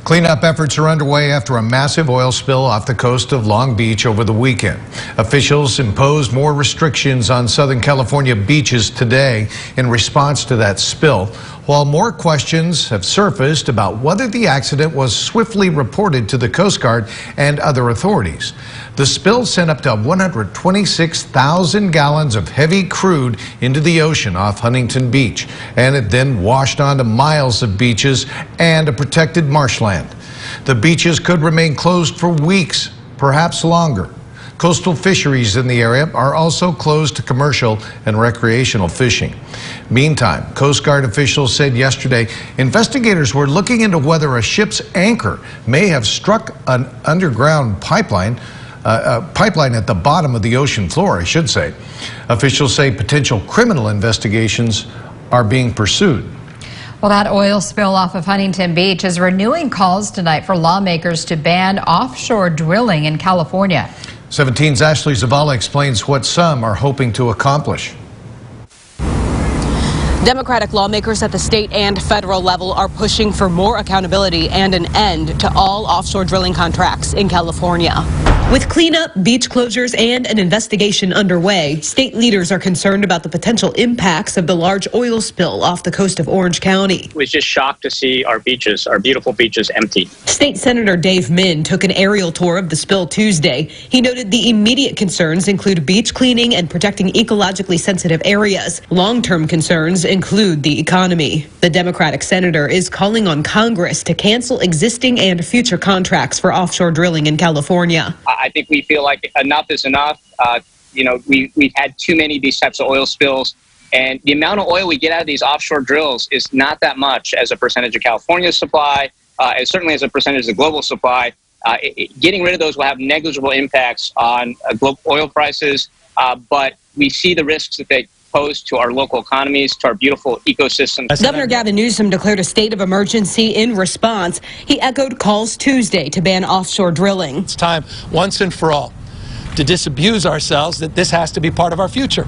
Cleanup efforts are underway after a massive oil spill off the coast of Long Beach over the weekend. Officials imposed more restrictions on Southern California beaches today in response to that spill, while more questions have surfaced about whether the accident was swiftly reported to the Coast Guard and other authorities. The spill sent up to 126,000 gallons of heavy crude into the ocean off Huntington Beach, and it then washed onto miles of beaches and a protected marshland. The beaches could remain closed for weeks, perhaps longer. Coastal fisheries in the area are also closed to commercial and recreational fishing. Meantime, Coast Guard officials said yesterday investigators were looking into whether a ship's anchor may have struck an underground pipeline at the bottom of the ocean floor, I should say. Officials say potential criminal investigations are being pursued. Well, that oil spill off of Huntington Beach is renewing calls tonight for lawmakers to ban offshore drilling in California. 17's Ashley Zavala explains what some are hoping to accomplish. Democratic lawmakers at the state and federal level are pushing for more accountability and an end to all offshore drilling contracts in California. With cleanup, beach closures, and an investigation underway, state leaders are concerned about the potential impacts of the large oil spill off the coast of Orange County. I was just shocked to see our beaches, our beautiful beaches, empty. State Senator Dave Min took an aerial tour of the spill Tuesday. He noted the immediate concerns include beach cleaning and protecting ecologically sensitive areas. Long-term concerns include the economy. The Democratic senator is calling on Congress to cancel existing and future contracts for offshore drilling in California. I think we feel like enough is enough. We've had too many of these types of oil spills, and the amount of oil we get out of these offshore drills is not that much as a percentage of California's supply, and certainly as a percentage of the global supply. Getting rid of those will have negligible impacts on global oil prices, but we see the risks that they pose to our local economies, to our beautiful ecosystems. Governor Gavin Newsom declared a state of emergency in response. He echoed calls Tuesday to ban offshore drilling. It's time, once and for all, to disabuse ourselves that this has to be part of our future.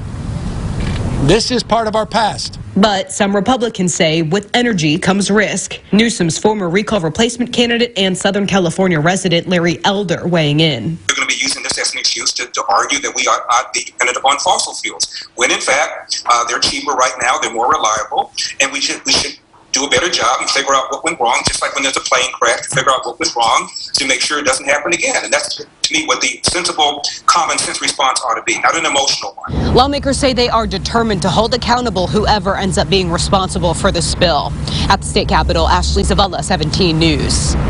This is part of our past. But some Republicans say with energy comes risk. Newsom's former recall replacement candidate and Southern California resident Larry Elder weighing in. They're going to be using this as an excuse to argue that we are not dependent upon fossil fuels, when in fact they're cheaper right now, they're more reliable, and we should do a better job and figure out what went wrong, just like when there's a plane crash, to figure out what went wrong to make sure it doesn't happen again. And that's, to me, what the sensible, common sense response ought to be, not an emotional one. Lawmakers say they are determined to hold accountable whoever ends up being responsible for the spill. At the state capitol, Ashley Zavala, 17 News.